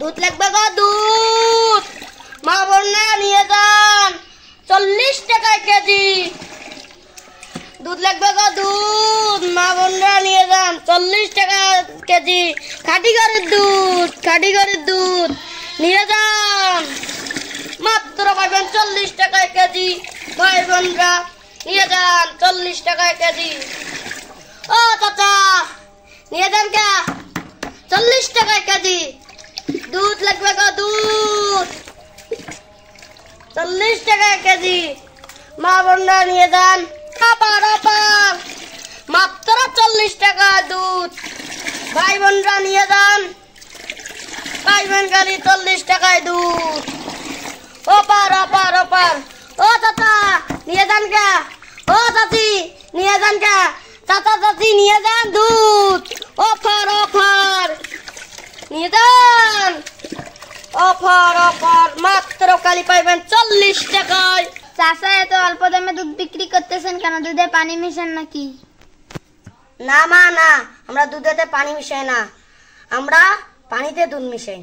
দুধ লাগবে গো, দুধ। মা বোনরা নিয়ে যান, 40 টাকায় কেজি। দুধ লাগবে গো, দুধ। মা বোনরা নিয়ে যান, 40 টাকা কেজি। খাঁটি গরুর দুধ, খাঁটি গরুর দুধ নিয়ে যান। মাত্র পাবেন 40 টাকায় কেজি। ভাই বোনরা নিয়ে যান, 40 টাকায় কেজি। ও চাচা, নিয়ে যান কে? 40 টাকায় কেজি। দুধ লাগবে গো, দুধ। 40 টাকায় কেজি। মা বোনরা নিয়ে যান। আবার মাত্র 40 টাকা দুধ। ভাই বোনরা নিয়ে যান। ভাই বোন গাড়ি 40 টাকায় দুধ। ওপার। ও চাচা, নিয়ে যান কে? ও চাচি, নিয়ে যান কে? চাচা চাচি নিয়ে যান দুধ। অফার নিয়ে যান। অফার মাত্র খালি পাইবেন 40 টাকায়। চাচা, এত অল্প দামে দুধ বিক্রি করতেছেন কেন? দুধে পানি মিশান নাকি? না মা, না, আমরা দুধেতে পানি মিশাই না, আমরা পানিতে দুধ মিশাই।